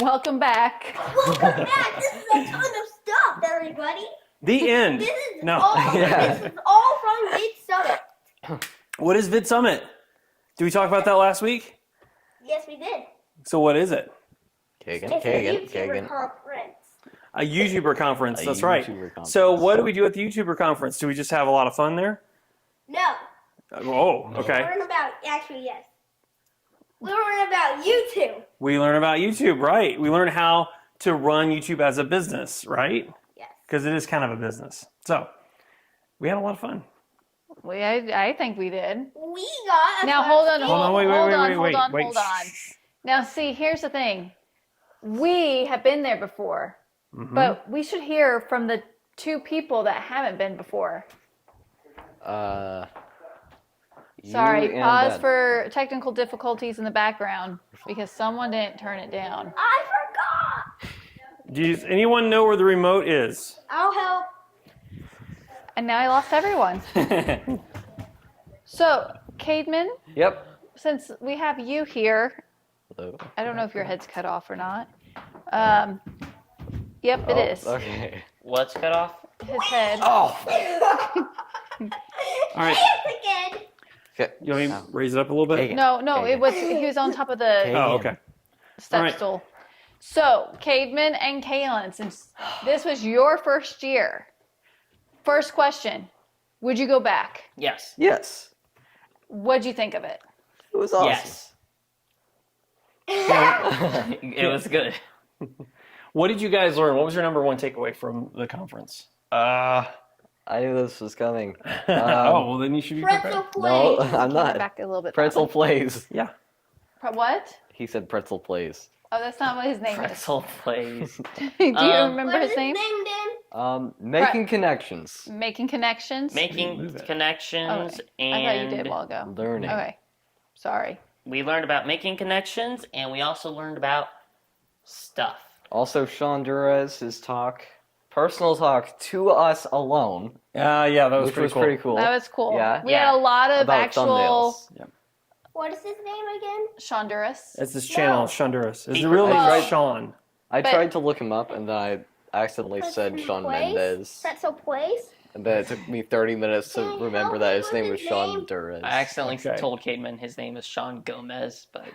Welcome back. Welcome back. This is a ton of stuff, everybody. The end. This is No. all, this is all from VidSummit. What is VidSummit? Did we talk about that last week? Yes, we did. So what is it? It's a YouTuber conference. A YouTuber conference. A That's right. YouTuber conference. So what do we do at the YouTuber conference? Do we just have a lot of fun there? No. Oh, okay. Learn about, actually, yes. We learn about YouTube. We learn about YouTube, right? We learn how to run YouTube as a business, right? Yes. Because it is kind of a business. So we had a lot of fun. I think we did. We got a Now fun hold on, game. Hold on, wait. hold on. Now see, here's the thing. We have been there before, but we should hear from the two people that haven't been before. Sorry, pause for technical difficulties in the background because someone didn't turn it down. I forgot. Does anyone know where the remote is? I'll help. And now I lost everyone. So, Cademan, Yep. since we have you here, Hello. I don't know if your head's cut off or not. Yep, it is. Okay. What's cut off? His head. Oh. All right. Say it again. Okay. You want me to raise it up a little bit? Hey. No, he was on top of the Oh, okay. step All right. stool. So, Cademan and Kaylin, since this was your first year, first question, would you go back? Yes. Yes. What'd you think of it? It was awesome. Yes. It was good. What did you guys learn? What was your number one takeaway from the conference? I knew this was coming. Oh, well then you should be Pretzel prepared. No, play. I'm not. Back a little bit. Pretzel plays. Yeah. What? He said pretzel plays. Oh, that's not what his name Pretzel plays. is. Do you remember What is his name? then? Making connections. Making connections. Making Move it. connections I thought you did a and while ago. Learning. Okay. Sorry. we learned about making connections and we also learned about stuff. Also, Sean Durez's talk, personal talk to us alone, Yeah, that was which pretty was cool. pretty cool. That was cool. Yeah. We had a lot of About actual thumbnails. What is his name again? Shonduras. It's this channel, No. Shonduras. His He- real name Well- is Sean. I But- tried to look him up, and then I accidentally said Sean Mendez. Pretzel Place. And then it took me 30 minutes to Dang, remember how that big his was name his was Sean name? Durez. I accidentally Okay. told Cademan his name is Sean Gomez, but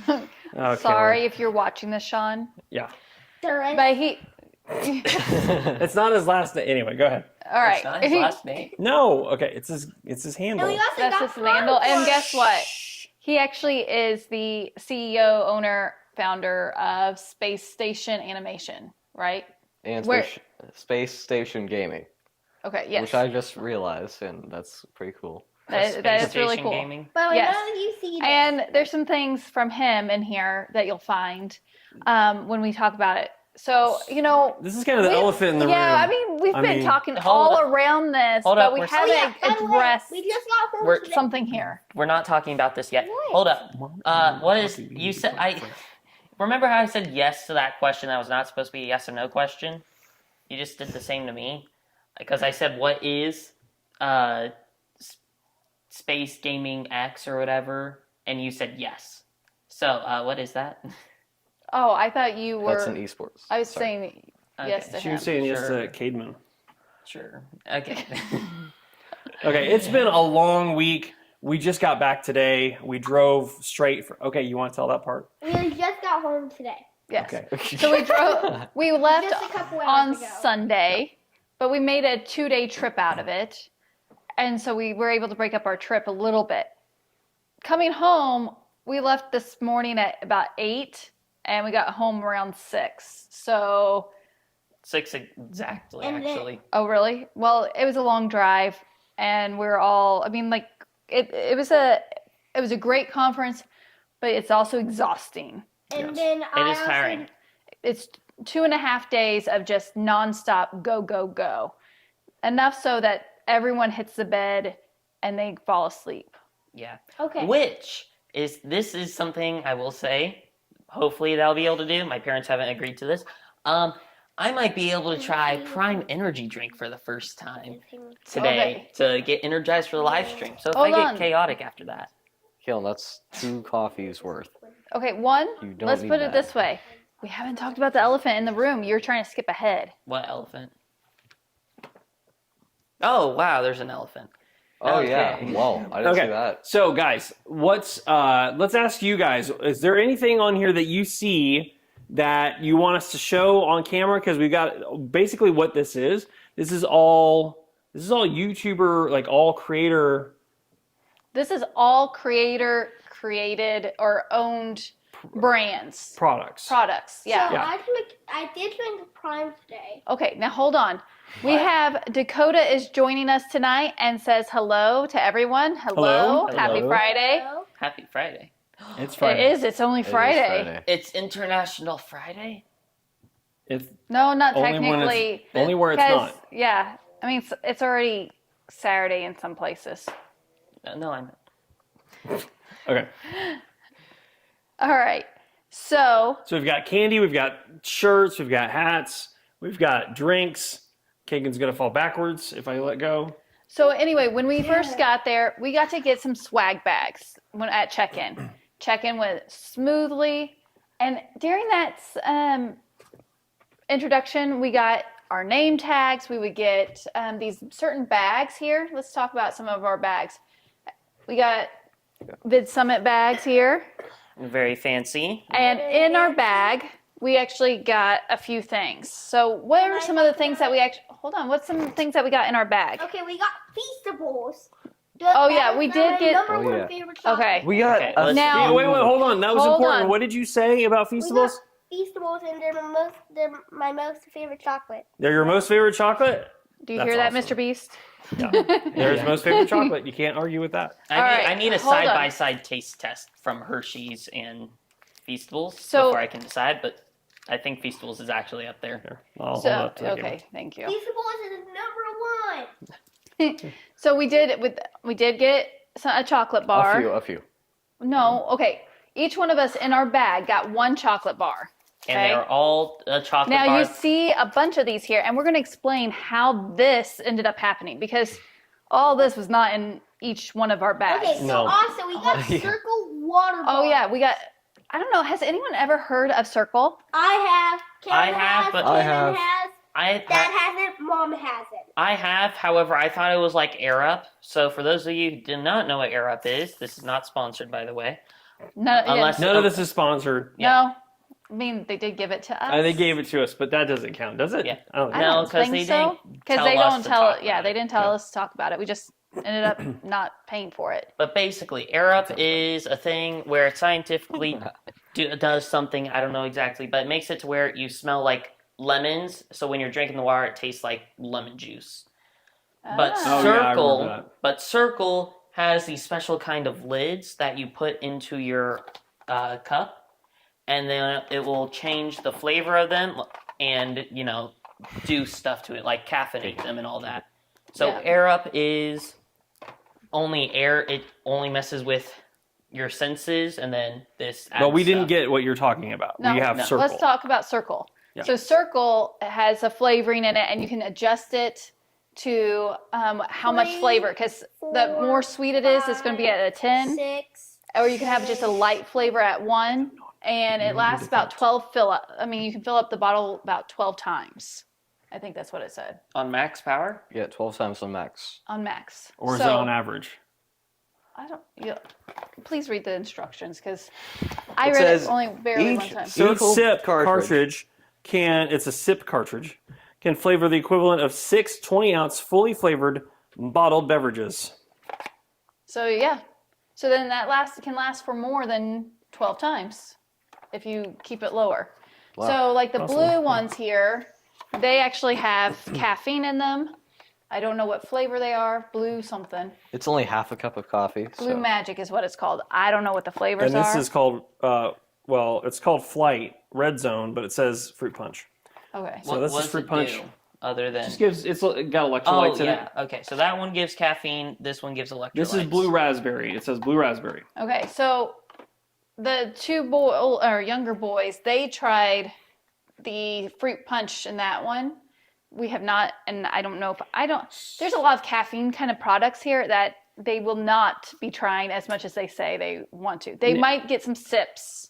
Okay, Sorry if you're watching this, Sean. Yeah. Durant. But he. It's not his last name. Anyway, go ahead. All right. it's not his last name. No. Okay, it's his handle. No, he also That's got his handle. And Hardcore. guess what? He actually is the CEO, owner, founder of Space Station Animation, right? And Where- Space Station Gaming, Okay, yes. which I just realized, and that's pretty cool. That Space is really Station cool. Gaming. But Yes. none of you see this. And there's some things from him in here that you'll find when we talk about it. So, This is kind of the elephant in the room. Yeah, I mean, we've I been mean- talking Hold all up. around this, Hold but up, we we're- haven't by the way, addressed we just got home We're- today. something here. We're not talking about this yet. What? Hold up. What is you said? I remember how I said yes to that question that was not supposed to be a yes or no question. You just did the same to me because I said what is Space Gaming X or whatever, and you said yes. So what is that? Oh, I thought you were. That's an esports. I was Sorry. saying yes Okay. to She him. was saying yes Sure. to Cademan. Sure. Okay. Okay, it's been a long week. We just got back today. We drove straight for. Okay, you want to tell that part? We just got home today. Yes. Okay. So we drove. We left Just a couple on hours ago. Sunday, but we made a 2-day trip out of it, and so we were able to break up our trip a little bit. Coming home, we left this morning at about 8, and we got home around 6. So, 6 exactly, And then- actually. oh really? Well, it was a long drive, and we were all. I mean, like it was a great conference, but it's also exhausting. And Yes. then It is tiring. It's 2.5 days of just nonstop go, go, go. Enough so that everyone hits the bed and they fall asleep. Yeah. Okay. Which this is something I will say. Hopefully they'll be able to do. My parents haven't agreed to this. I might be able to try Prime Energy drink for the first time today to get energized for the live stream. So if Hold I get on. chaotic after that, Kill, that's 2 coffees worth. Okay, one, You don't let's need put it that. this way. We haven't talked about the elephant in the room. You're trying to skip ahead. What elephant? Oh wow, there's an elephant. Oh Okay. yeah. Whoa, I didn't see Okay. that. So, guys, let's ask you guys: is there anything on here that you see that you want us to show on camera? Because we got basically what this is. This is all YouTuber, like all creator. This is all creator created or owned brands. Products. Yeah. So Yeah. I did drink Prime today. Okay, now hold on. We have Dakota is joining us tonight and says hello to everyone. Hello. Hello. Happy Hello. Friday. Hello? Happy Friday. It's It Friday. is. It's only It is Friday. It's International Friday. It's No, not only when technically. only where it's 'Cause, not. yeah. I mean, it's already Saturday in some places. No, I'm. Okay. All right. So, So we've got candy, we've got shirts, we've got hats, we've got drinks. Kagan's gonna fall backwards if I let go. so anyway, when we first got there, we got to get some swag bags when at check-in. Check-in went smoothly, and during that introduction, we got our name tags. We would get these certain bags here. Let's talk about some of our bags. We got VidSummit bags here, Very fancy. and in our bag, we actually got a few things. So, what are some of the things that we actually? Hold on. What's some things that we got in our bag? Okay, we got Feastables. Oh, yeah, we did get- number Oh, one yeah. favorite chocolate. Okay. We got Okay, a let's- Now- Wait, hold on. That was Hold important. on. What did you say about We Feastables? got Feastables, and they're my most favorite chocolate. They're your most favorite chocolate? Do you That's hear that, awesome. Mr. Beast? Yeah. They're his most favorite chocolate. You can't argue with that. All right, I need a hold on. side-by-side taste test from Hershey's and Feastables So- before I can decide, but I think Feastables is actually up there. Here, I'll hold So, up to the okay, camera. thank you. Feastables is number one. So we did get a chocolate bar. a few. No, okay. Each one of us in our bag got one chocolate bar. And Okay. they're all chocolate Now you bars. see a bunch of these here, and we're going to explain how this ended up happening because all this was not in each one of our bags. Okay, so No. also we got Yeah. Circle water Oh bottles. yeah, we got. I don't know. Has anyone ever heard of Circle? I have. Karen I have, has, but- I Kaden have. has. Dad hasn't. Mom hasn't. I have, however, I thought it was like Air Up. So for those of you who do not know what Air Up is, this is not sponsored, by the way. No, Unless- None of this is sponsored. no. I mean, they did give it to us. They gave it to us, but that doesn't count, does it? Yeah. I don't I think No, don't 'cause think they so. didn't Because tell they us don't to tell. talk Yeah, about they it. didn't tell us to talk about it. We just ended up not paying for it. But basically, Air Up is a thing where it scientifically does something, I don't know exactly, but it makes it to where you smell like lemons. So when you're drinking the water, it tastes like lemon juice. But Ah. Oh, yeah, I Circle, remember Circle has these special kind of lids that you put into your cup, and then it will change the flavor of them and do stuff to it, like caffeinate them and all that. So Yeah. Air Up is only air; it only messes with your senses, and then this. But we adds didn't stuff. get what you're talking about. No, we have no. Circle. Let's talk about Circle. Yeah. So Circle has a flavoring in it, and you can adjust it to how much 3, flavor. Because the 4, more sweet it is, it's going to be at a 10, 6. or you can have just a light flavor at 1, and it lasts about 12 fill up. I mean, you can fill up the bottle about 12 times. I think that's what it said on max power. Yeah, 12 times the max. on max. Or is So, it on average? I don't. Yeah, please read the instructions because I It read it says only barely one each- time. So each Circle sip cartridge. it's a sip cartridge, can flavor the equivalent of 6 20-ounce fully flavored bottled beverages. So yeah, so then that can last for more than 12 times if you keep it lower. Wow. So like the Awesome. blue ones here, they actually have caffeine in them. I don't know what flavor they are. Blue something. It's only half a cup of coffee. Blue so. Magic is what it's called. I don't know what the flavors And this are. is called, it's called Flight Red Zone, but it says fruit punch. Okay. So this is what does fruit it punch. do other than? It's got electrolytes Oh in yeah. it. Okay, so that one gives caffeine. This one gives electrolytes. This is blue raspberry. It says blue raspberry. Okay, so the two younger boys, they tried the fruit punch in that one. We have not, and I don't know if there's a lot of caffeine kind of products here that they will not be trying as much as they say they want to. They Yeah. might get some sips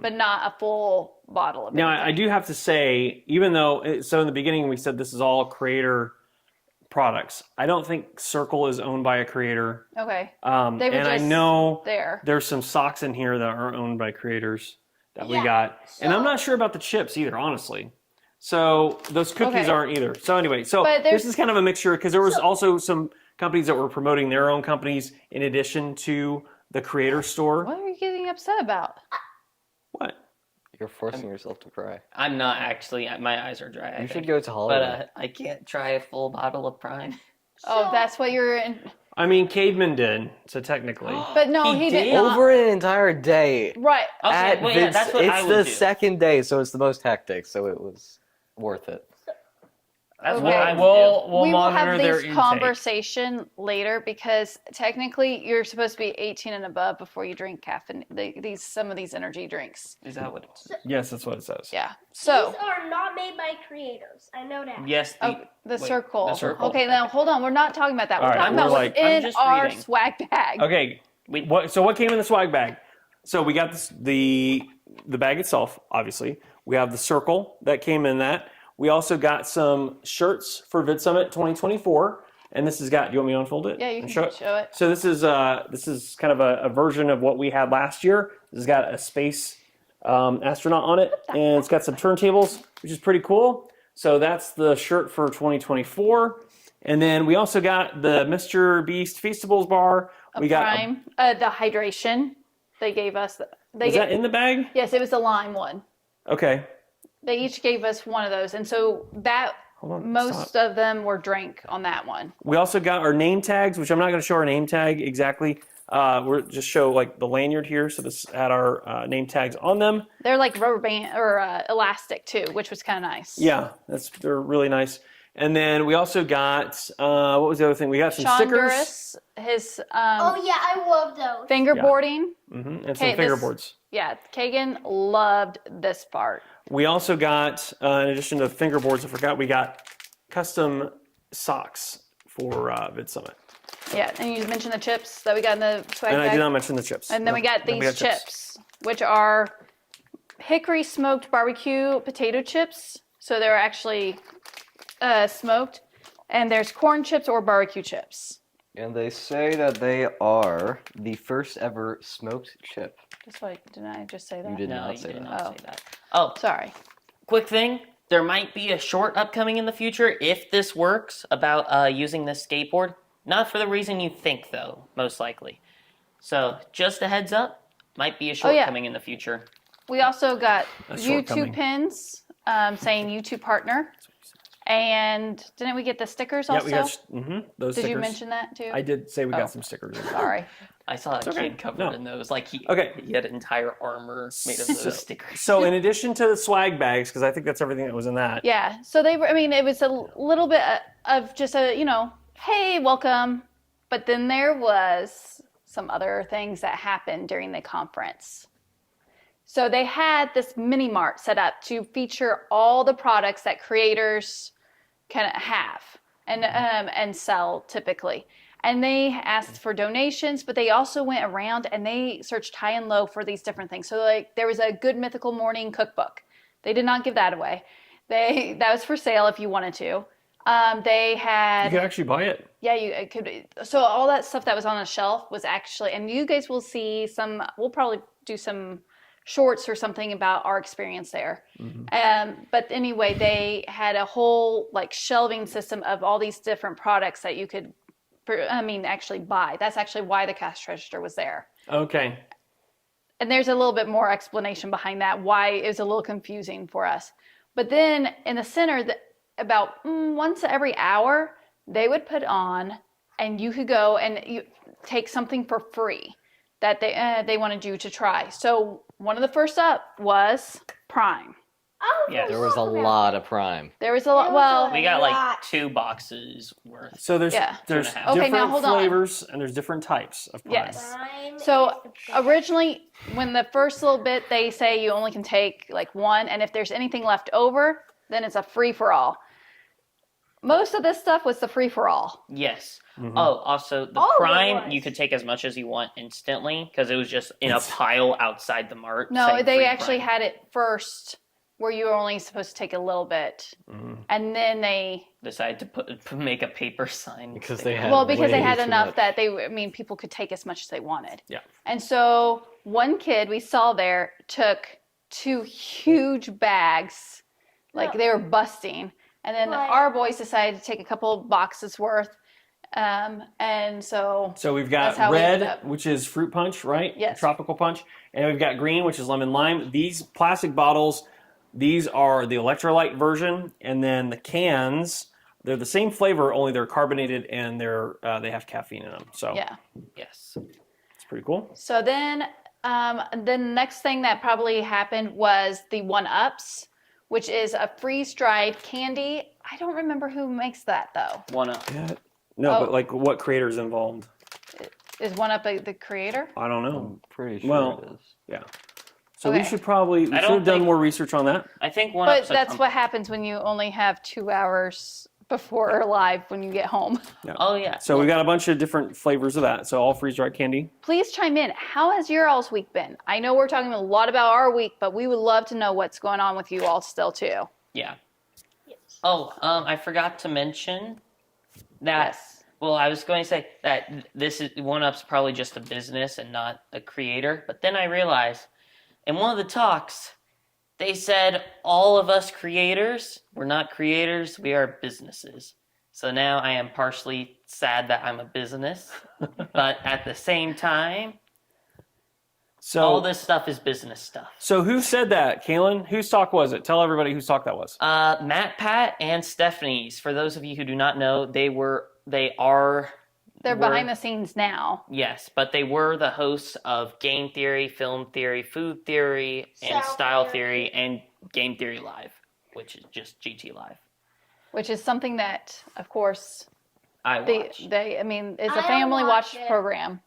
but not a full bottle of Now, anything. I do have to say, even though, so in the beginning we said this is all creator products, I don't think Circle is owned by a creator. Okay. And They were I just know there. there's some socks in here that are owned by creators that we Yeah, got. And I'm so- not sure about the chips either, honestly. So those cookies Okay. aren't either. So anyway, so But there's- this is kind of a mixture because there was also some companies that were promoting their own companies in addition to the creator store. What are you getting upset about? What? You're forcing yourself to cry. I'm not actually. My eyes are dry. I You should think. go to Hollywood. But I can't try a full bottle of Prime. Oh, that's what you're in. I mean, Caveman did, so technically. But no, He he did? did not. Over an entire day. Right. Okay, At well, yeah, Vince, that's what I it's would the do. second day, so it's the most hectic. So it was worth it. That's what Okay. I would do. We'll We will monitor have their this intake. conversation later because technically you're supposed to be 18 and above before you drink caffeine. Some of these energy drinks. Is that what it's? Yes, that's what it says. Yeah. So. These are not made by creators. I know that. Yes. Oh, the wait, circle. the circle. Okay, now hold on. We're not talking about that. We're All right, talking we're about like- what's I'm in just our reading. swag bag. Okay. So what came in the swag bag? So we got the bag itself, obviously. We have the circle that came in that. We also got some shirts for VidSummit 2024, and this has got. Do you want me to unfold it? Yeah, you and can show show it. So this is kind of a version of what we had last year. This has got a space astronaut on it, and it's got some turntables, which is pretty cool. So that's the shirt for 2024, and then we also got the Mr. Beast Feastables bar. We got. Prime. The hydration they gave us. Is that in the bag? Yes, it was the lime one. Okay. They each gave us one of those, and so that Hold on, most stop. of them were drink on that one. We also got our name tags, which I'm not going to show our name tag exactly. We're just show like the lanyard here. So this had our name tags on them. They're like rubber band or elastic too, which was kind of nice. Yeah, they're really nice. And then we also got what was the other thing? We got some Sean stickers Duras, his Oh yeah, I love those. fingerboarding. and Okay, some this- fingerboards. Yeah, Kagan loved this part. We also got, in addition to fingerboards, I forgot we got custom socks for VidSummit. Yeah, and you mentioned the chips that we got in the swag And bag. I did not mention the chips. And then we got these chips, which are hickory smoked barbecue potato chips. So they're actually smoked. And there's corn chips or barbecue chips. And they say that they are the first ever smoked chip. That's why didn't I just say that? You did No, not you say did that. not Oh. say that. Oh, Sorry. quick thing. There might be a short upcoming in the future if this works about using this skateboard. Not for the reason you think, though, most likely. So just a heads up. Might be a short yeah. coming in the future. We also got A YouTube shortcoming. pins saying YouTube partner. And didn't we get the stickers Yeah, also? we got those Did stickers. you mention that too? I did say we Oh. got some stickers. Sorry. I saw a okay. kid covered No. in those. Like he had entire armor made of those stickers. So in addition to the swag bags, because I think that's everything that was in that. Yeah. So they were, I mean, it was a little bit of just a, hey, welcome. But then there was some other things that happened during the conference. So they had this mini mart set up to feature all the products that creators can have and sell typically. And they asked for donations, but they also went around and they searched high and low for these different things. So like there was a Good Mythical Morning cookbook. They did not give that away. That was for sale if you wanted to. They had You could actually buy it. yeah, it could. So all that stuff that was on the shelf was actually, and you guys will see some. We'll probably do some shorts or something about our experience there. But anyway, they had a whole like shelving system of all these different products that you could, actually buy. That's actually why the cash register was there. Okay. And there's a little bit more explanation behind that, why it was a little confusing for us. But then in the center, about once every hour, they would put on, and you could go and you take something for free that they wanted you to try. So one of the first up was Prime. Oh, Yeah. There was a lot of Prime. There was a lot. There was Well, a We got lot. like 2 boxes worth. So there's Yeah. there's 2.5. different Okay, now hold on. flavors and there's different types of Prime. Yes. Prime So is the best. originally, when the first little bit, they say you only can take like one, and if there's anything left over, then it's a free for all. Most of this stuff was the free for all. Yes. Mhm. Oh, also the All of it Prime, was. you could take as much as you want instantly because it was just in a It's- pile outside the mart. No, saying they free actually Prime. had it first where you were only supposed to take a little bit. Mhm. And then they, Decided to make a paper sign Because sticker. they had well, because they way had too enough much. that I mean, people could take as much as they wanted. Yeah. And so one kid we saw there took 2 huge bags, like No. they were busting. And then Right. our boys decided to take a couple boxes worth. And so So we've That's got how we ended red, up. which is fruit punch, right? Yes. Tropical punch. And we've got green, which is lemon lime. These plastic bottles, these are the electrolyte version. And then the cans, they're the same flavor, only they're carbonated and they have caffeine in them. So yeah. Yes. it's pretty cool. So then the next thing that probably happened was the 1-Ups, which is a freeze-dried candy. I don't remember who makes that though. 1-Up. Yeah. No, Oh. but like what creator's involved? Is 1-Up the creator? I don't know. I'm pretty sure Well, it is. Yeah. So we Okay. should probably we I should don't have done think- more research on that. I think 1-Up's But a that's company. what happens when you only have 2 hours before live when you get home. Oh yeah. So we got a bunch of different flavors of that. So all freeze-dried candy. Please chime in. How has your all's week been? I know we're talking a lot about our week, but we would love to know what's going on with you all still too. Yeah. Yes. Oh, I forgot to mention that. Yes. Well, I was going to say that this is 1-Up's probably just a business and not a creator. But then I realized in one of the talks, they said all of us creators, we're not creators, we are businesses. So now I am partially sad that I'm a business, but at the same time, So all this stuff is business stuff. So who said that, Kaylin? Whose talk was it? Tell everybody whose talk that was. Matt, Pat, and Stephanie's. For those of you who do not know, they are. They're were- behind the scenes now. Yes, but they were the hosts of Game Theory, Film Theory, Food Theory, and Style Style Theory. Theory, and Game Theory Live, which is just GT Live. Which is something that, of course, I watch. it's a I don't family watch watch it. program.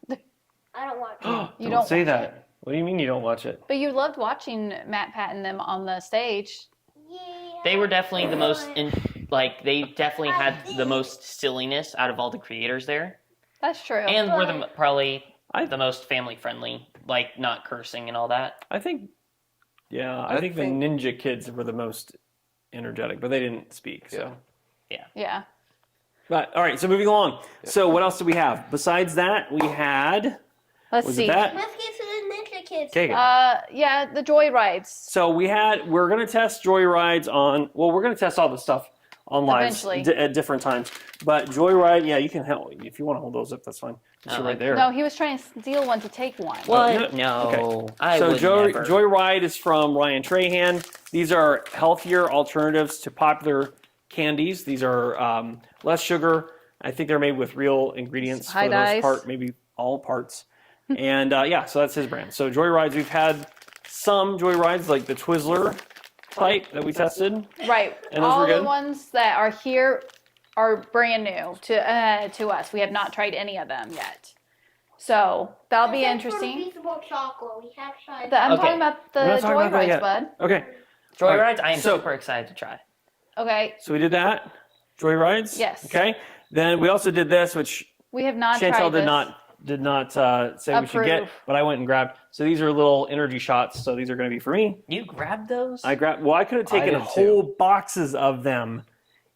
I don't watch it. You don't don't say watch that. it. What do you mean you don't watch it? But you loved watching Matt, Pat, and them on the stage. Yeah. They were definitely the most, they definitely had the most silliness out of all the creators there. That's true. And were probably I- the most family friendly, like not cursing and all that. I think I think the Ninja Kids were the most energetic, but they didn't speak. So Yeah. But all right, so moving along. So what else did we have? Besides that, we had Let's was see. it that? Let's get to the Ninja Kids. Okay. Yeah, the joy rides. So we're gonna test Joyrides on. Well, we're gonna test all this stuff on live Eventually. at different times. But Joyride, yeah, you can help if you want to hold those up. That's fine. Just right there. No, he was trying to steal one to take one. What? no. No. Okay. I So would never. Joyride is from Ryan Trahan. These are healthier alternatives to popular candies. These are less sugar. I think they're made with real ingredients for High the most dyes. part, maybe all parts. And so that's his brand. So Joyrides, we've had some Joyrides like the Twizzler type that we tested. Right. And those All were the good? ones that are here are brand new to us. We have not tried any of them yet. So that'll be Except for interesting. Reasonable chocolate. We have tried. I'm Okay. talking about the We're not talking joy about that rides, yet. bud. Okay. Joyrides, I am So- super excited to try. Okay. So we did that. Joyrides. Yes. Okay. Then we also did this, which We have not Chantel tried did this. not say we should get, Approve. but I went and grabbed. So these are little energy shots. So these are going to be for me. You grabbed those? I grabbed. Well, I could have taken did whole boxes of them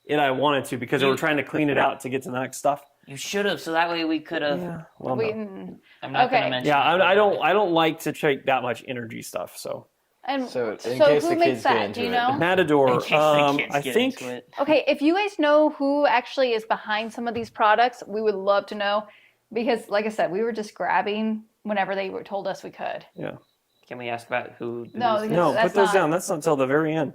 if I wanted to because they were trying to clean it out to get to the next stuff. You should have, so that way we could have. Yeah. Well, We, no. I'm not going Okay. to mention. Yeah. it, I don't. but- I don't like to take that much energy stuff. So and So, so, in case who the makes kids get that? into Do you it. know? Matador. In case the kids I get think. into it. Okay, if you guys know who actually is behind some of these products, we would love to know because, like I said, we were just grabbing whenever they were told us we could. Yeah. Can we ask about who? No, who's- because No, that's put those not- down. That's not until the very end.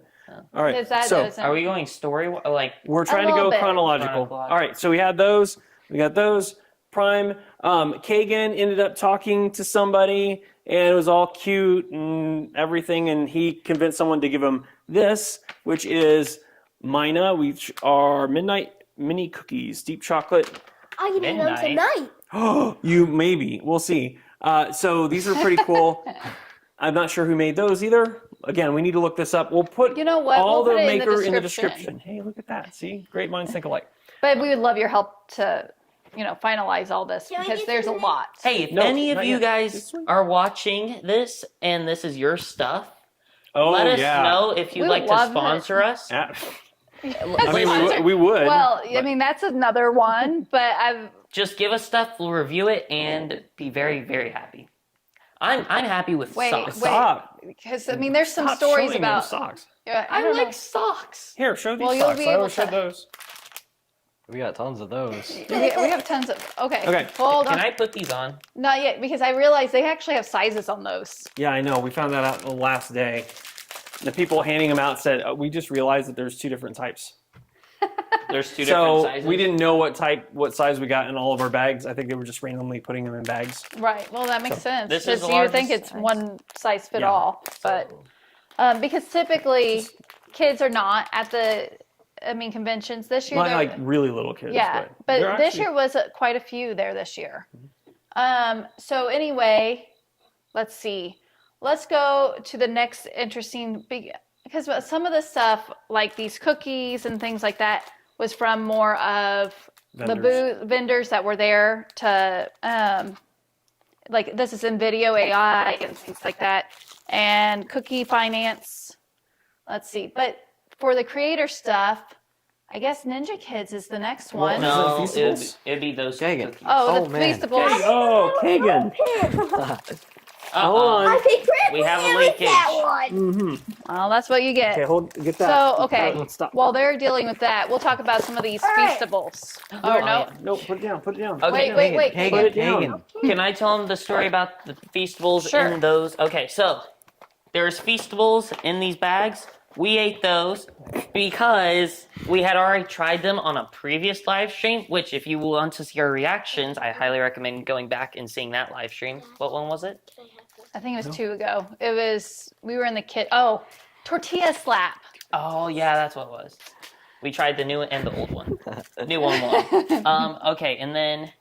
All right. Because that So doesn't- Are we going story? Like, we're trying to little go bit. chronological. Chronological. All right. So we had those. We got those. Prime. Kagan ended up talking to somebody, and it was all cute and everything. And he convinced someone to give him this, which is Mina, which are midnight mini cookies, deep chocolate. I can eat them Midnight. tonight. Oh, you maybe. We'll see. So these are pretty cool. I'm not sure who made those either. Again, we need to look this up. We'll put You know what? all We'll the put it in the maker in the description. description. Hey, look at that. See? Great minds think alike. But we would love your help to finalize all this Can I because get there's a some lot. Hey, if No, any of not you yet. guys This one? are watching this and this is your stuff, Oh, let us yeah. know if you'd We like would to love sponsor us. I Listen, mean, we would. Well, I but- mean that's another one, but just give us stuff, we'll review it, and be very, very happy. I'm happy with Wait, socks. wait. Stop. because I mean there's some Stop stories showing them about. socks. Yeah, I don't like know. socks. Here, show these Well, you'll socks. be I able always showed to- those. We got tons of those. We have tons of. Okay. Okay. Hold Can on. I put these on? Not yet because I realized they actually have sizes on those. Yeah, I know. We found that out the last day. The people handing them out said, we just realized that there's 2 different types. There's 2 different So sizes. we didn't know what size we got in all of our bags. I think they were just randomly putting them in bags. Right. Well, that makes sense this is because the you would think largest it's size. one size fit Yeah. all, but because typically kids are not at the conventions this year. Not they're- like really little kids. yeah, but but they're this actually- year was quite a few there this year. So anyway, let's see. Let's go to the next interesting because some of the stuff like these cookies and things like that was from more of Vendors. the vendors that were there to like this is in video AI and things like that and cookie finance. Let's see. But for the creator stuff, I guess Ninja Kids is the next one. No, Is it Feastables? it'd be those Dang it. cookies. Oh, Oh, the man. Feastables. Hey, oh, Kagan. Hold on. I think Chris We have a was leakage. that one. Mm-hmm. Well, that's what you get. Okay, get that. So, okay, Let's stop. while they're dealing with that, we'll talk about some of these All right. Feastables. Oh, Or no? yeah. No, put it down. Put it down. Okay. Wait. Put it Hagen, down. Can I tell them the story about the Feastables Sure. in those? Okay, so there's Feastables in these bags. We ate those because we had already tried them on a previous live stream, which if you want to see our reactions, I highly recommend going back and seeing that live stream. What one was it? I think it was 2 ago. We were in the kit. Oh, tortilla slap. Oh, yeah, that's what it was. We tried the new one and the old one. The new one won. Okay, and then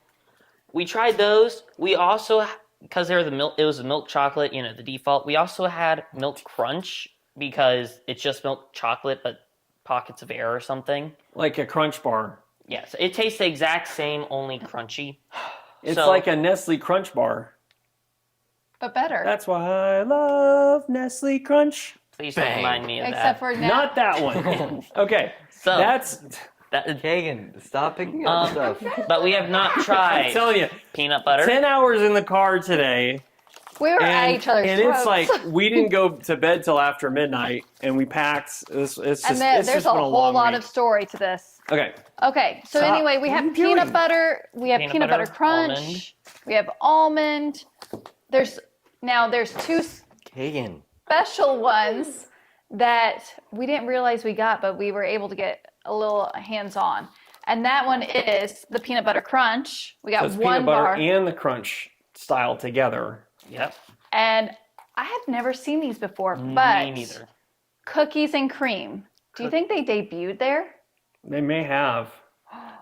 we tried those. We also, because they were it was the milk chocolate, the default. We also had milk crunch because it's just milk chocolate, but pockets of air or something. Like a Crunch Bar. Yeah, so it tastes the exact same, only crunchy. It's So- like a Nestle Crunch Bar. But better. That's why I love Nestle Crunch. Please don't Bang. remind me of Except that. for now. Not that one. Okay, So that's. Hagen, stop picking up stuff. but we have not I'm tried telling you, peanut butter. 10 hours in the car today. We were at And, each other's and it's throats. like we didn't go to bed till after midnight, and we packed. It's just, and then it's there's just a been a whole long lot week. of story to this. Okay, Okay, so Stop. anyway, we What are have you peanut doing? butter. We have peanut butter crunch. almond. We have almond. There's 2 Hagen. special ones that we didn't realize we got, but we were able to get a little hands-on. And that one is the peanut butter crunch. We got so it's one peanut butter bar, and the crunch style together. Yep. and I have never seen these before. Me But neither. cookies and cream. Do you think they debuted there? They may have.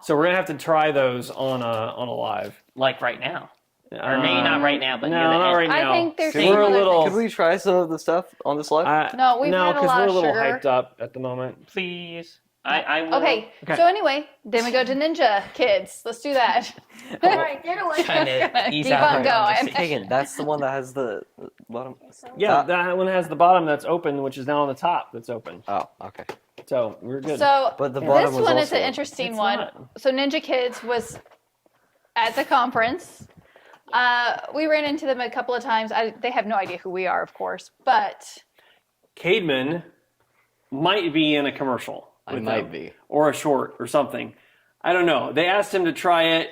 So we're gonna have to try those on a live. Like right now. Or maybe not right now, but No, near the not end. right now. I think there's We're some a other little. Could we try some of the stuff on this live? No, we've had a because lot we're of a little sugar. hyped up at the moment. Please. I will. Okay, Okay. so anyway, then we go to Ninja Kids. Let's do that. All right, they're the ones. Trying to ease Keep out on my going. conversation. Hagen, that's the one that has the bottom. Yeah, that one has the bottom that's open, which is now on the top that's open. Oh, okay. So we're good. So But the this bottom was one is also an interesting It's one. not. So Ninja Kids was at the conference. We ran into them a couple of times. They have no idea who we are, of course, but Cademan might be in a commercial. I with might them, be. or a short or something. I don't know. They asked him to try it.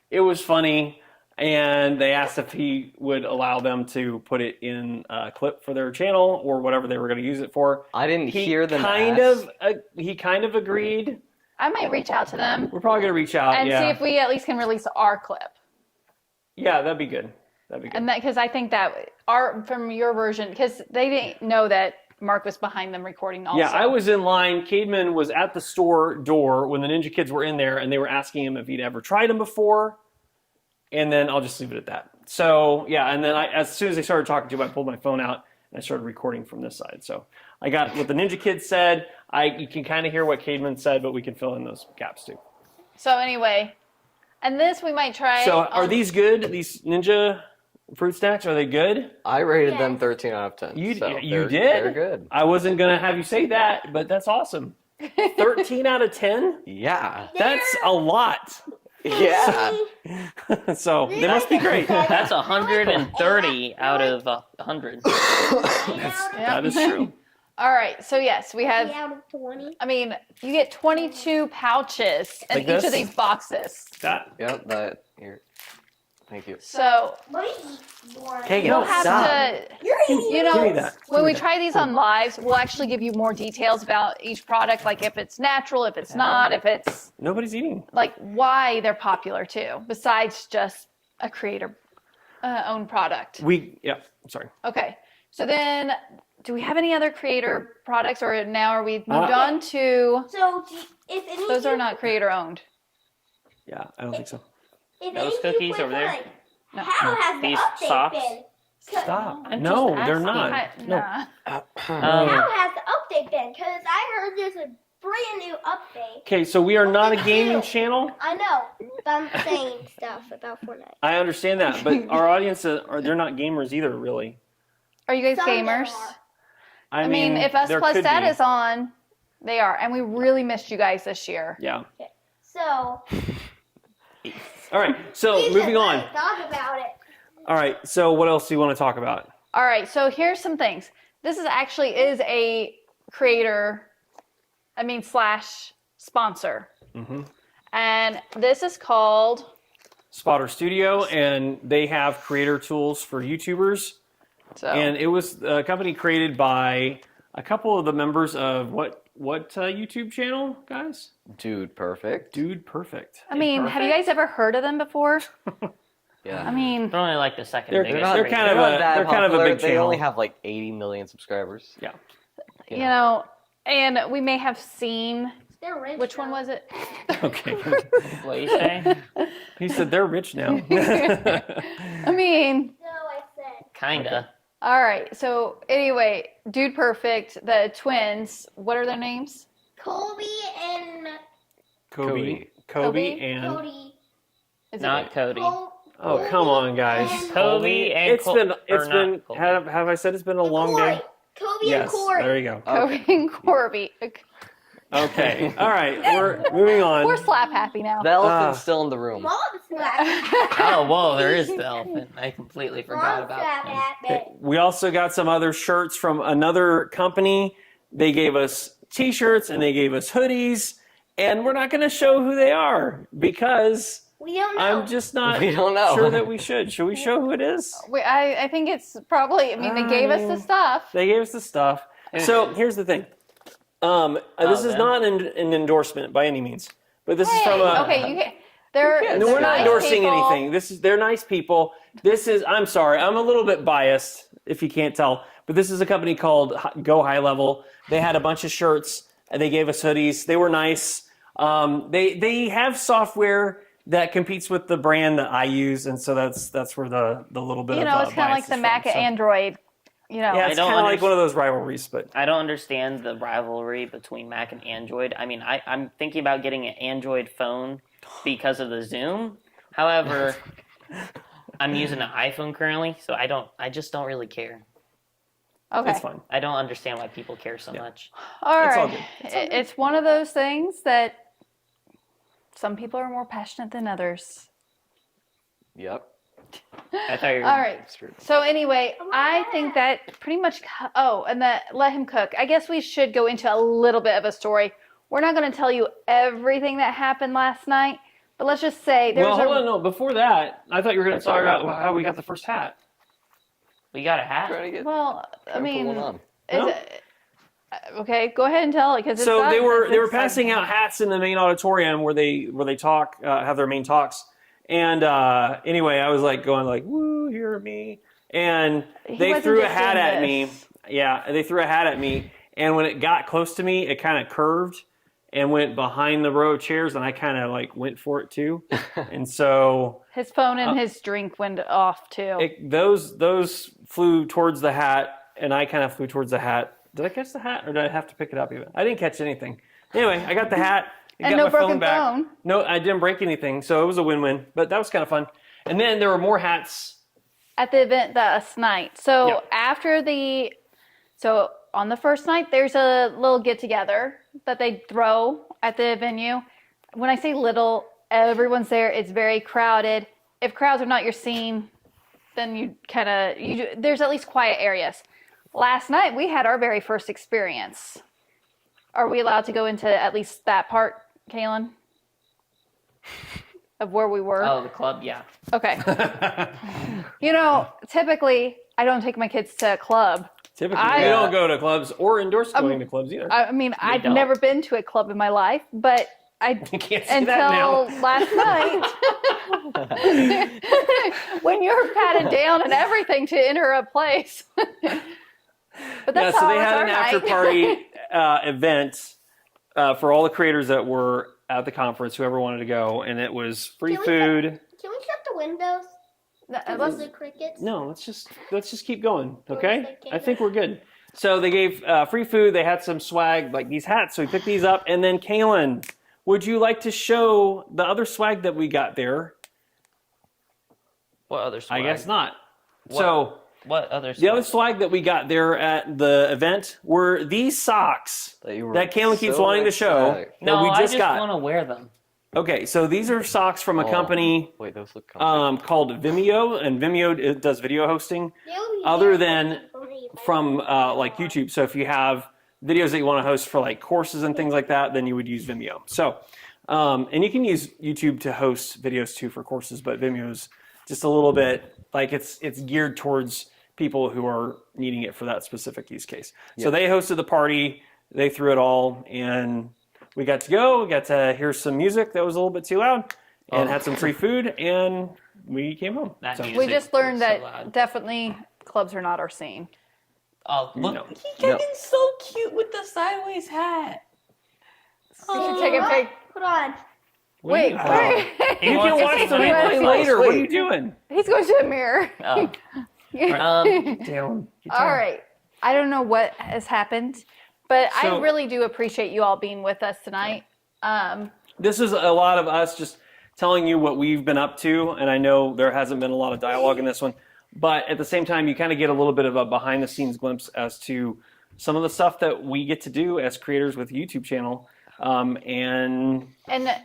It was funny, and they asked if he would allow them to put it in a clip for their channel or whatever they were going to use it for. I didn't He hear them kind ask. of he kind of agreed. I might reach out to them We're probably going to reach out. and yeah, see if we at least can release our clip. yeah, that'd be good. That'd be good. And that because I think that from your version, because they didn't know that Mark was behind them recording also. Yeah, I was in line. Cademan was at the store door when the Ninja Kids were in there, and they were asking him if he'd ever tried them before. And then I'll just leave it at that. So, yeah, and then as soon as they started talking to him, I pulled my phone out, and I started recording from this side. So I got what the Ninja Kids said. You can kind of hear what Cademan said, but we can fill in those gaps too. So anyway, And this we might try. So are on- these good? These Ninja fruit snacks, are they good? I rated them Yes. 13 out of 10. You so did? They're good. I wasn't going to have you say that, but that's awesome. 13 out of 10? Yeah. That's a lot. Yeah. So they must be great. That's 130 out of 100. That is true. All right. So yes, we have. out of 20. I mean, you get 22 pouches in Like each this? of these boxes. That, Yep, that here. Thank you. So Okay, you'll no, have stop. to. You're eating You know, Give me that. when we try these on lives, we'll actually give you more details about each product, like if it's natural, if it's not, if it's nobody's eating. like why they're popular too, besides just a creator owned product. Sorry. Okay. So then, do we have any other creator products, or now are we moved Uh, on to So, if any those are not creator owned? Yeah, I don't think so. if Those any cookies went over there? like, No. How has the These update socks? been? Stop. I'm No, just they're asking. not. No. Nah. How has the update been? Because I heard there's a brand new update. Okay, so we are not a What did gaming you do? channel. I know, but I'm saying stuff about Fortnite. I understand that, but our audience they're not gamers either, really. Are you guys Some of them gamers? are. I I mean, if Us there Plus could Dad be. is on, they are, and we really missed you guys this year. Yeah. So, All right. So we moving should on. really talk about it. All right. So what else do you want to talk about? All right, so here's some things. This is actually is a creator, slash sponsor. Mm-hmm. And this is called, Spotter Studio, and they have creator tools for YouTubers. so And it was a company created by a couple of the members of what YouTube channel, guys? Dude, perfect. Dude Perfect. have you guys ever heard of them before? Yeah. They're only like the second They're- biggest. they're right kind there. of a- not that they're kind of a popular. big They channel. only have like 80 million subscribers. Yeah. You know, and we may have seen, They're rich. which one though. was it? Okay. What you say? He said they're rich now. I mean, No, I said. Kinda. all right, so anyway, Dude Perfect, the twins, what are their names? Colby and Kobe Kobe? and Cody. Is Not Cody. oh, come on, guys. Kobe and It's been or not Colby. have I said it's been a long day? Kobe Yes. and Corey. There you go. Kobe and Corby. Okay. All right. We're moving on. We're slap happy now. The elephant's still in the room. Mom slapped. Oh, whoa, there is the elephant. I completely forgot Mom about slapped him. at me. We also got some other shirts from another company. They gave us t-shirts and they gave us hoodies, and we're not going to show who they are because We don't know. I'm just not We don't know. sure that we should. Should we show who it is? I think it's probably, they gave us the stuff. They gave us the stuff. So here's the thing. This is then. not an endorsement by any means, but this is Hey, from a. okay, you can. They're No, we're not nice endorsing people. anything. They're nice people. I'm sorry, I'm a little bit biased if you can't tell, but this is a company called Go High Level. They had a bunch of shirts and they gave us hoodies. They were nice. They have software that competes with the brand that I use, and so that's where the little bit You of know, it's kind of bias like is the from. Mac So- Android. You know, Yeah, it's don't kind of like understand- one of those rivalries, but I don't understand the rivalry between Mac and Android. I mean, I'm thinking about getting an Android phone because of the Zoom. However, I'm using an iPhone currently, so I just don't really care. okay. it's fine. I don't understand why people care so much. All It's all right. good. It's one of those things that some people are more passionate than others. Yep. I thought you were. All right. That's true. So anyway, I think that pretty much. And that let him cook. I guess we should go into a little bit of a story. We're not going to tell you everything that happened last night, but let's just say there's Well, hold on, no. Before that, I thought you were going to talk about how we got the first hat. We got a hat. Trying to get Well, I put mean, one on. is No? it, okay, go ahead and tell it because So they were passing out hats in the main auditorium where they talk, have their main talks. And anyway, I was like going like, "Woo, hear me!" And He they wasn't threw a just hat doing at me. this. Yeah, they threw a hat at me, and when it got close to me, it kind of curved and went behind the row of chairs, and I kind of like went for it too. And so His phone and his drink went off too. those flew towards the hat, and I kind of flew towards the hat. Did I catch the hat, or did I have to pick it up even? I didn't catch anything. Anyway, I got the hat. And no broken phone. No, I didn't break anything, so it was a win-win. But that was kind of fun. And then there were more hats. At the event last night. So Yep. so on the first night, there's a little get-together that they throw at the venue. When I say little, everyone's there. It's very crowded. If crowds are not your scene, then there's at least quiet areas. Last night, we had our very first experience. Are we allowed to go into at least that part, Kaylin? Of where we were? Oh, the club, yeah. Okay. Typically, I don't take my kids to a club. Typically, we don't go to clubs or endorse going to clubs either. I mean, I've never been to a club in my life, but You can't say that now. until last night, when you're patted down and everything to enter a place. But that's so how they it was had our an night. after party event for all the creators that were at the conference, whoever wanted to go, and it was free Can we food. Can we shut the windows? Let's- The crickets. No, let's just keep going, okay? thinking I think we're good. So they gave free food. They had some swag, like these hats. So we picked these up. And then, Kaylin, would you like to show the other swag that we got there? What other swag? I guess not. What? So What other swag? the other swag that we got there at the event were these socks that Kaylin keeps wanting to show that No, we I just got. want to wear them. Okay, so these are socks from a company Wait, those look comfy. called Vimeo, and Vimeo does video hosting. Other than from like YouTube. So if you have videos that you want to host for like courses and things like that, then you would use Vimeo. So, and you can use YouTube to host videos too for courses, but Vimeo's just a little bit like it's geared towards people who are needing it for that specific use case. So they hosted the party, they threw it all, and we got to go. We got to hear some music that was a little bit too loud, and had some free food, and we came home. That So- music We just learned was so that loud. definitely clubs are not our scene. Oh, look, No. Kevin's so cute with the sideways hat. We should take a pic. Hold on. Wait, Oh. wait. He You wants can to watch see the my replay face. later. What are you doing? He's going to the mirror. Oh. Down. All right. I don't know what has happened, but I So- really do appreciate you all being with us tonight. This is a lot of us just telling you what we've been up to, and I know there hasn't been a lot of dialogue in this one, but at the same time, you kind of get a little bit of a behind-the-scenes glimpse as to some of the stuff that we get to do as creators with a YouTube channel, and And,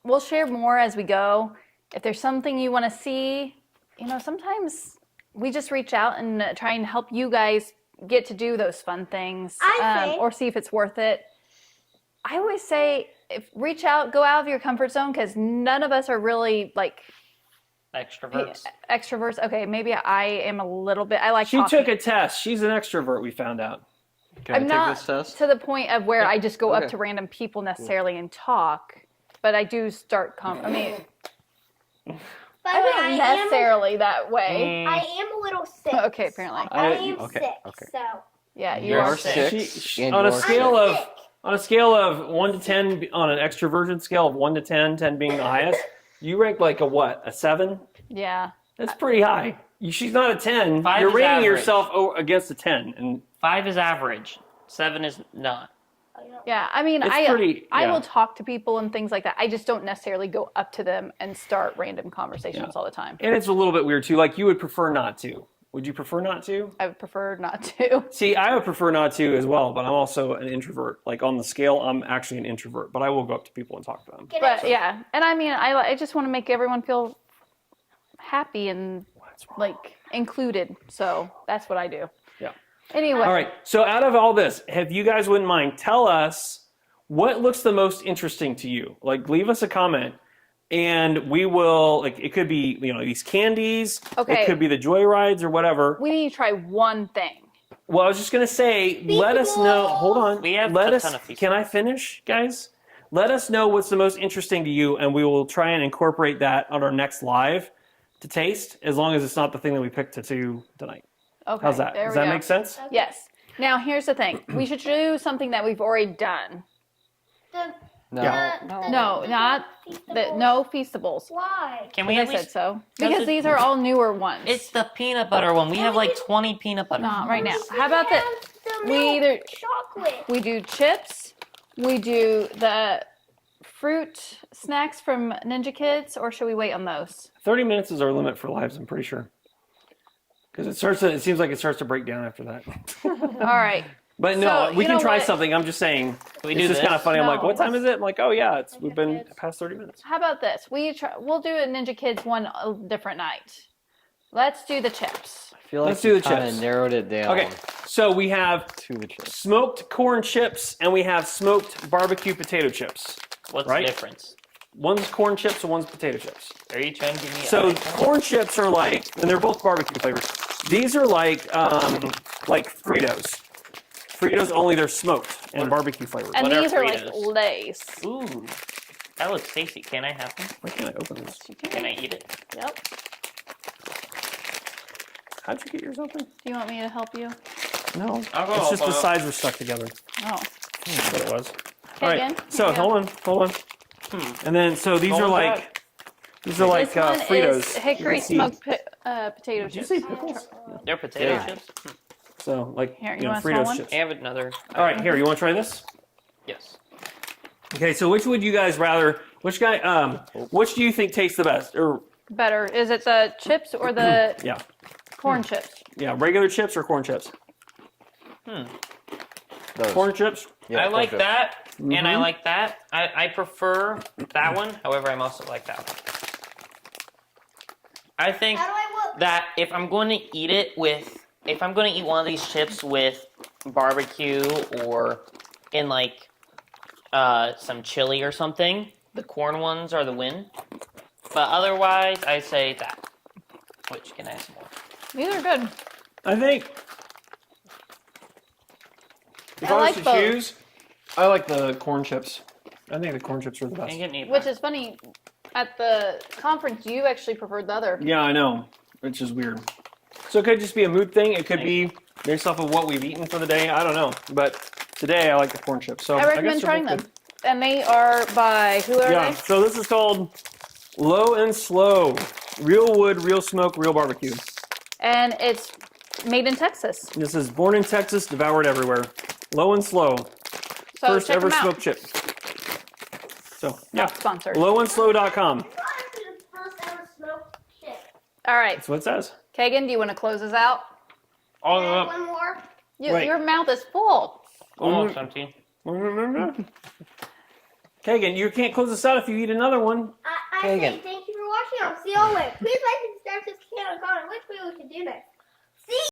we'll share more as we go. If there's something you want to see, sometimes we just reach out and try and help you guys get to do those fun things I think- or see if it's worth it. I always say, reach out, go out of your comfort zone, because none of us are really like Extroverts. extroverts. Okay, maybe I am a little bit. I like she talking. took a test. She's an extrovert, we found out. Can I I'm take not this test? to the point of where I just go up Okay. to random people necessarily and talk, but I do start. I mean, By the way, I'm not necessarily that way. I am a little sick. Okay, apparently. I am okay, sick. okay. So Yeah, you You're are sick. sick. She, And on a you're scale sick. of I'm sick. on a scale of 1 to 10, on an extroversion scale of 1 to 10, 10 being the highest, you rank like a what? A 7? Yeah. That's pretty high. She's not a 10. 5 You're is rating average. yourself against a 10, and 5 is average. 7 is not. Yeah, I mean, It's I pretty- I yeah. will talk to people and things like that. I just don't necessarily go up to them and start random conversations all the time. and it's a little bit weird too. Like you would prefer not to. Would you prefer not to? I would prefer not to. See, I would prefer not to as well, but I'm also an introvert. Like on the scale, I'm actually an introvert, but I will go up to people and talk to them. But yeah, and I mean, I just want to make everyone feel happy and like included. So that's what I do. Yeah. Anyway, All right. So out of all this, if you guys wouldn't mind, tell us what looks the most interesting to you. Like, leave us a comment, and we will. Like, it could be these candies. Okay. It could be the joy rides or whatever. we need to try one thing. Well, I was just gonna say, let us know. Hold on. We have let a us. ton of feast Can I finish, guys? Let us know what's the most interesting to you, and we will try and incorporate that on our next live to taste, as long as it's not the thing that we picked to do tonight. Okay. How's that? There Does we that go. make sense? Yes. Now here's the thing. We should do something that we've already done. No. No, not no Feastables. Why? Can we I at said least... so Does because it- these are all newer ones. It's the peanut butter one. We have like 20 peanut butter. not right now. We How about have that? the We milk either chocolate. we do chips, we do the fruit snacks from Ninja Kids, or should we wait on those? 30 minutes is our limit for lives, I'm pretty sure. Because it seems like it starts to break down after that. All right. But no, So, we you can know try what? something. I'm just saying. we It's do just this? kind of funny. I'm like, No, what time is it? I'm like, oh yeah, we've been Kids. past 30 minutes. How about this? We'll do a Ninja Kids one a different night. Let's do the chips. I feel like Let's do you the kind of chips. narrowed it down Okay, so we have to the chips. smoked corn chips and we have smoked barbecue potato chips. What's right? the difference? One's corn chips and one's potato chips. Are you trying to give me? So a- corn chips are like, and they're both barbecue flavors. These are like Fritos. Fritos, only they're smoked and barbecue flavored. And What are these are like Fritos? Lay's. Ooh, that looks tasty. Can I have them? Why can't I open this? Can I eat it? Yep. How'd you get yours open? Do you want me to help you? No, I'll go it's just the open it. sides were stuck together. Oh. That's what it was. Okay, All again. right, so Here you go. hold on. And then so these Hold are on, like these are like This one Fritos. is hickory You can see- smoked potato Did you chips. say pickles? They're potato Yeah. chips. So like Here, you you know, want a small Fritos one? chips. I have another. All right, here. You want to try this? Yes. Okay, so which would you guys rather? Which do you think tastes the best? Or Better. Is it the chips or the yeah, corn chips? yeah, regular chips or corn chips? Those. Corn chips. Yeah, I like corn that, and I Mhm. like that. I prefer that one. However, I'm also like that one. I think How do I look? that if I'm going to eat one of these chips with barbecue or in like some chili or something, the corn ones are the win. But otherwise, I say that. Which can I have some more? These are good. I think. If I I was like to both. choose, I like the corn chips. I think the corn chips are the Can best. you get any Which is funny. At the conference, you actually preferred the other. Yeah, I know, which is weird. So it could just be a mood thing. It could be based off of what we've eaten for the day. I don't know, but today I like the corn chips. So I guess recommend they're trying both them. And they are by, who are Yeah. they? So this is called Low and Slow. Real wood, real smoke, real barbecue. And it's made in Texas. This is born in Texas, devoured everywhere. Low and Slow. So First check ever them out. smoked chip. So yeah, Not sponsored. lowandSlow.com. It's actually the first ever smoked chip. All right. That's what it says. Kagan, do you want to close us out? all And of them. one more. Wait. Your mouth is full. Almost empty. Kagan, you can't close this out if you eat another one. I say Kagan. thank you for watching. I'll see you all later. Please like and subscribe to this channel and comment which video we should do next.